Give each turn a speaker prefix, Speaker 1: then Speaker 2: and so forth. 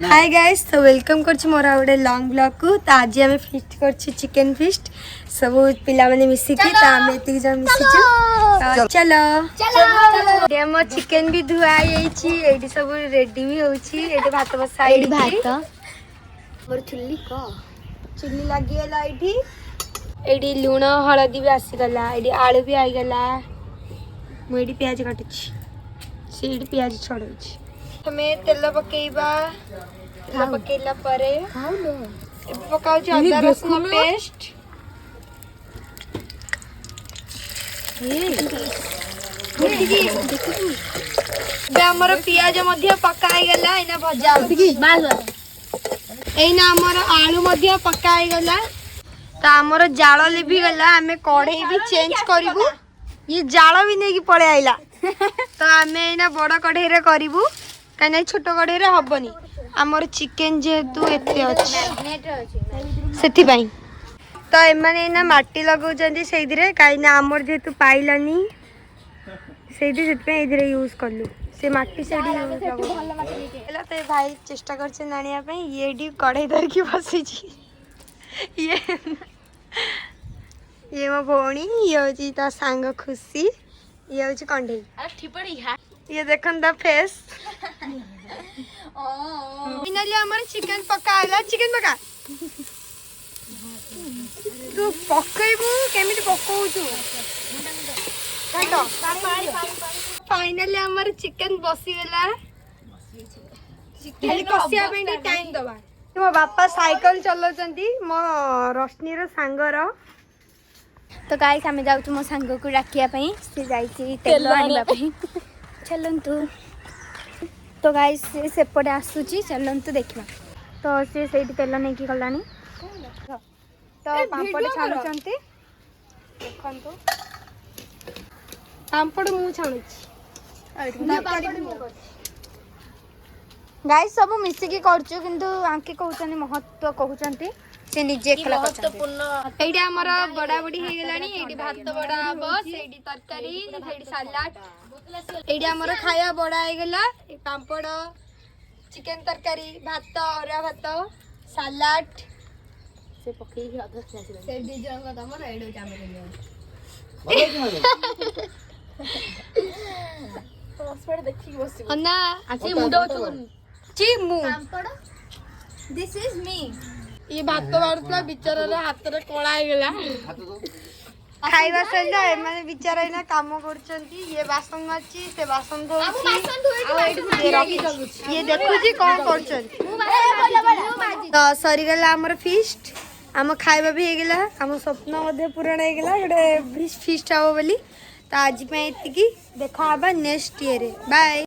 Speaker 1: Hi guys तो welcome करछि मोरा गोटे लॉन्ग ब्लॉग को। तो आज आम फिस्ट करछि चिकन फिस्ट सब पिला माने मिसी की। तो आम एति जन मिसी छु चलो डेमो चिकन भी धुआ आइछि। एडी सब रेडी भी होछि। एडी भात बसा एडी भात मोर चुल्ली लागी गला। एडी लूण हळदी भी आसी गला। एडी आलू भी आई गला। मु एडी प्याज काटुछि से एडी प्याज छडौछि। हमें तेल पकेइबा तेल पकेइला परे पकाउछि अदा रसुन पेस्ट। हमर पियाज मध्य पकाई गला। एना भजा एना हमर आलू मध्य पकाई गला। तो हमर जाल लिभि गला। हमें कढ़ई भी चेंज करिवु। ये जाल भी नहीं कि पळे आइला। तो हमें एना बड़ कढ़ई रे करिवु कहीं छोट कढ़ई रे हबनी। आमर चिकेन जेहेतु एते अछि सेति पई तो एमाने ना माटी लगाउछन्ती सेइदिरे कहीं आमर जेहेतु पाइलानी सेइदि सेति पई इधरे यूज करलु। से माटी सेडी यूज लगला। तो भाई चेष्टा करछे नानिया पई। ये डी कढ़ई धर की बसी छी। ये मो भौणी ये होची ता सांग खुशी। ये होची कंढई ये देखन द फेस। फाइनली हमारे चिकन पकाला। चिकन पका तू पकइबू केमिति पकाउछु काटो। फाइनली हमारे चिकन बसी गला। चिकन कसिया पे टाइम दबा। मो बापा साइकिल चलाउछन्ती मो रश्मि रो सांगर।
Speaker 2: तो गाइस हमें जाउछु मो सांग को डाकिया पई से जाईची तेल आनिबा पई। चलंतु तो गाइस सेपटे आसुची चलंतु देखिबा। तो से सेठी तेल नै की गलानी। तो पापड़ छाणुचंती देखंतु।
Speaker 1: पापड़ मु छाणुची
Speaker 2: गाइस सब मिसी की करछु किंतु आंके कहउचनी महत्व कहउचंती से निजे एकला करछंती।
Speaker 1: एडी हमर बड़ा बड़ी हे गेलानी। एडी भात बड़ा हबो सेडी तरकारी सेडी सलाड। एडी हमर खाया बड़ा हे गेला। ए पापड़ चिकन तरकारी भात औरा भात सलाड से पकई के अध खासी से दी जन का तमर एडो जामे के हॉस्पिटल देखि बसी अन्ना आसी मुडो ची मु पापड़ दिस इज मी। ये भात बारुतला बिचारा रे हाथ रे कोळा हे गेला। खाइबा सल्ला माने बिचारा इना काम करचंती। ये बासन अछि से बासन धोउची ये देखुची कोन करचंती। तो सरी गेला हमर फिस्ट। हम खाइबा भी हे गेला। हम स्वप्न मध्ये पूर्ण हे गेला गोटे फिस्ट आबो बोली। तो आज पे एतिकी देखा बा नेक्स्ट ईयर बाय।